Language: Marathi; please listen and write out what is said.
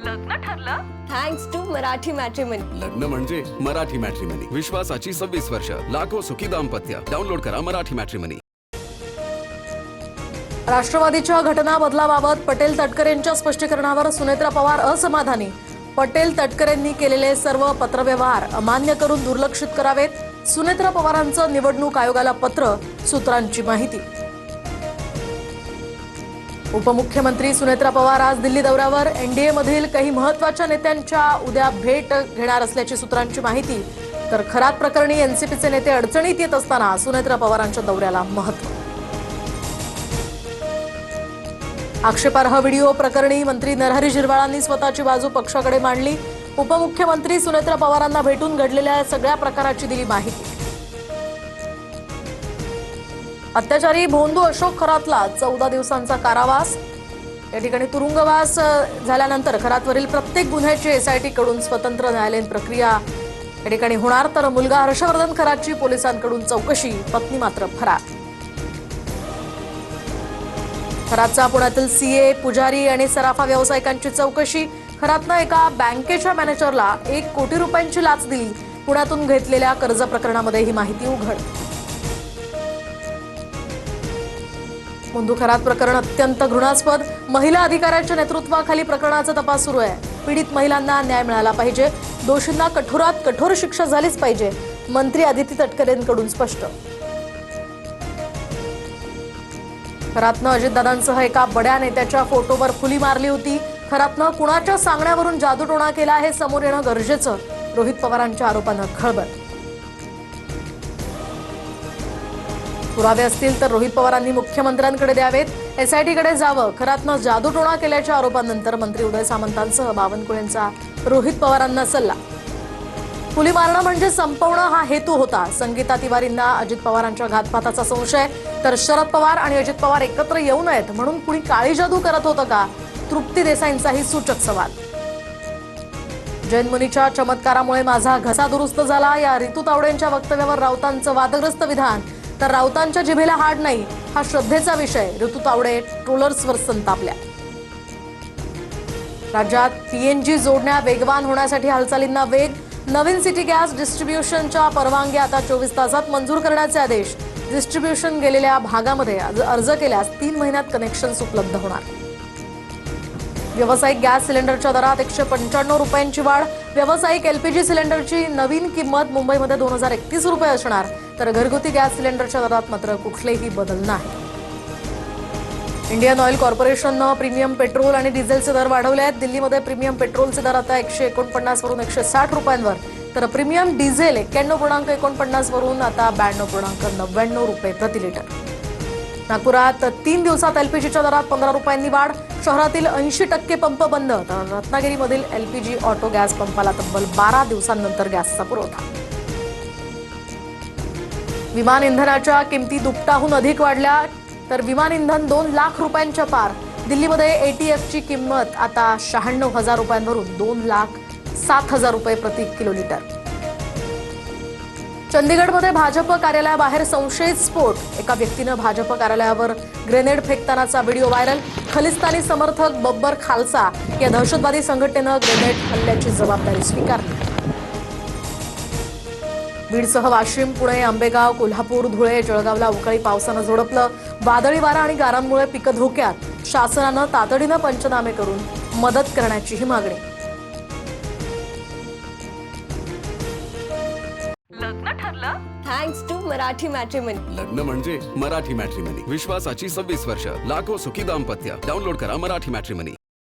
लग्न ठरलं? Thanks to Marathi matrimony. लग्न म्हणजे मराठी मॅट्रिमनी. विश्वासाची 26 वर्ष. लाखो सुखी दाम्पत्य. डाउनलोड करा मराठी मॅट्रिमनी. राष्ट्रवादीच्या घटना बदलाबाबत पटेल तटकरेंच्या स्पष्टीकरणावर सुनेत्रा पवार असमाधानी. पटेल तटकरेंनी केलेले सर्व पत्रव्यवहार अमान्य करून दुर्लक्षित करावेत. सुनेत्रा पवारांचं निवडणूक आयोगाला पत्र, सूत्रांची माहिती. उपमुख्यमंत्री सुनेत्रा पवार आज दिल्ली दौऱ्यावर. एनडीए मधील काही महत्त्वाच्या नेत्यांच्या उद्या भेट घेणार असल्याची सूत्रांची माहिती. तर खरात प्रकरणी एनसीपीचे नेते अडचणीत येत असताना सुनेत्रा पवारांच्या दौऱ्याला महत्त्व. आक्षेपार्ह व्हिडिओ प्रकरणी मंत्री नरहरी झिरवाळांनी स्वतःची बाजू पक्षाकडे मांडली. उपमुख्यमंत्री सुनेत्रा पवारांना भेटून घडलेल्या सगळ्या प्रकाराची दिली माहिती. अत्याचारी भोंदू अशोक खरातला 14 दिवसांचा कारावास. या ठिकाणी तुरुंगवास झाल्यानंतर खरातवरील प्रत्येक गुन्ह्याची एसआयटी कडून स्वतंत्र न्यायालयीन प्रक्रिया या ठिकाणी होणार. तर मुलगा हर्षवर्धन खरातची पोलिसांकडून चौकशी, पत्नी मात्र फरार. खरातचा पुण्यातील सीए, पुजारी आणि सराफा व्यावसायिकांची चौकशी. खरातनं एका बँकेच्या मॅनेजरला 1 कोटी रुपयांची लाच दिली. पुण्यातून घेतलेल्या कर्ज प्रकरणामध्ये ही माहिती उघड. भोंदू खरात प्रकरण अत्यंत घृणास्पद. महिला अधिकाऱ्याच्या नेतृत्वाखाली प्रकरणाचा तपास सुरू आहे. पीडित महिलांना न्याय मिळाला पाहिजे. दोषींना कठोरात कठोर शिक्षा झालीच पाहिजे. मंत्री आदिती तटकरेंकडून स्पष्ट. खरातनं अजितदादांसह एका बड्या नेत्याच्या फोटोवर फुली मारली होती. खरातनं कुणाच्या सांगण्यावरून जादूटोणा केला हे समोर येणं गरजेचं. रोहित पवारांच्या आरोपानं खळबळ. पुरावे असतील तर रोहित पवारांनी मुख्यमंत्र्यांकडे द्यावेत. एसआयटीकडे जावं. खरातनं जादूटोणा केल्याच्या आरोपांनंतर मंत्री उदय सामंतांसह बावनकुळेंचा रोहित पवारांना सल्ला. फुली मारणं म्हणजे संपवणं हा हेतू होता. संगीता तिवारींना अजित पवारांच्या घातपाताचा संशय. तर शरद पवार आणि अजित पवार एकत्र येऊ नयेत म्हणून कुणी काळी जादू करत होतं का? तृप्ती देसाईंचाही सूचक सवाल. जैन मुनीच्या चमत्कारामुळे माझा घसा दुरुस्त झाला. या रितू तावडेंच्या वक्तव्यावर राऊतांचं वादग्रस्त विधान. तर राऊतांच्या जिभेला हाड नाही हा श्रद्धेचा विषय. ऋतू तावडे ट्रोलर्सवर संतापल्या. राज्यात पीएनजी जोडण्या वेगवान होण्यासाठी हालचालींना वेग. नवीन सिटी गॅस डिस्ट्रीब्युशनच्या परवानग्या आता 24 तासात मंजूर करण्याचे आदेश. डिस्ट्रीब्युशन गेलेल्या भागामध्ये अर्ज केल्यास 3 महिन्यात कनेक्शन्स उपलब्ध होणार. व्यावसायिक गॅस सिलेंडरच्या दरात 195 रुपयांची वाढ. व्यावसायिक एलपीजी सिलेंडरची नवीन किंमत मुंबईमध्ये 2031 रुपये असणार. तर घरगुती गॅस सिलेंडरच्या दरात मात्र कुठलेही बदल नाही. इंडियन ऑइल कॉर्पोरेशननं प्रीमियम पेट्रोल आणि डिझेलचे दर वाढवले आहेत. दिल्लीमध्ये प्रीमियम पेट्रोलचे दर आता 149 वरून 160 रुपयांवर. तर प्रीमियम डिझेल 91.49 वरून आता 92.99 रुपये प्रति लिटर. नागपुरात 3 दिवसात एलपीजीच्या दरात 15 रुपयांनी वाढ. शहरातील 80% पंप बंद. तर रत्नागिरीमधील एलपीजी ऑटो गॅस पंपाला तब्बल 12 दिवसांनंतर गॅसचा पुरवठा. विमान इंधनाच्या किमती दुपटाहून अधिक वाढल्या. तर विमान इंधन 2 लाख रुपयांच्या पार. दिल्लीमध्ये एटीएफची किंमत आता 96,000 रुपयांवरून 2,07,000 रुपये प्रति किलोलीटर. चंदीगडमध्ये भाजप कार्यालयाबाहेर संशयित स्फोट. एका व्यक्तीनं भाजप कार्यालयावर ग्रेनेड फेकतानाचा व्हिडिओ व्हायरल. खलिस्तानी समर्थक बब्बर खालसा या दहशतवादी संघटनेनं ग्रेनेड हल्ल्याची जबाबदारी स्वीकारली. बीडसह वाशिम, पुणे, आंबेगाव, कोल्हापूर, धुळे, जळगावला अवकाळी पावसानं झोडपलं. वादळी वारा आणि गारांमुळे पिकं धोक्यात. शासनानं तातडीनं पंचनामे करून मदत करण्याचीही मागणी. लग्न ठरलं? Thanks to Marathi matrimony. लग्न म्हणजे मराठी मॅट्रिमनी. विश्वासाची 26 वर्ष. लाखो सुखी दाम्पत्य. डाउनलोड करा मराठी मॅट्रिमनी.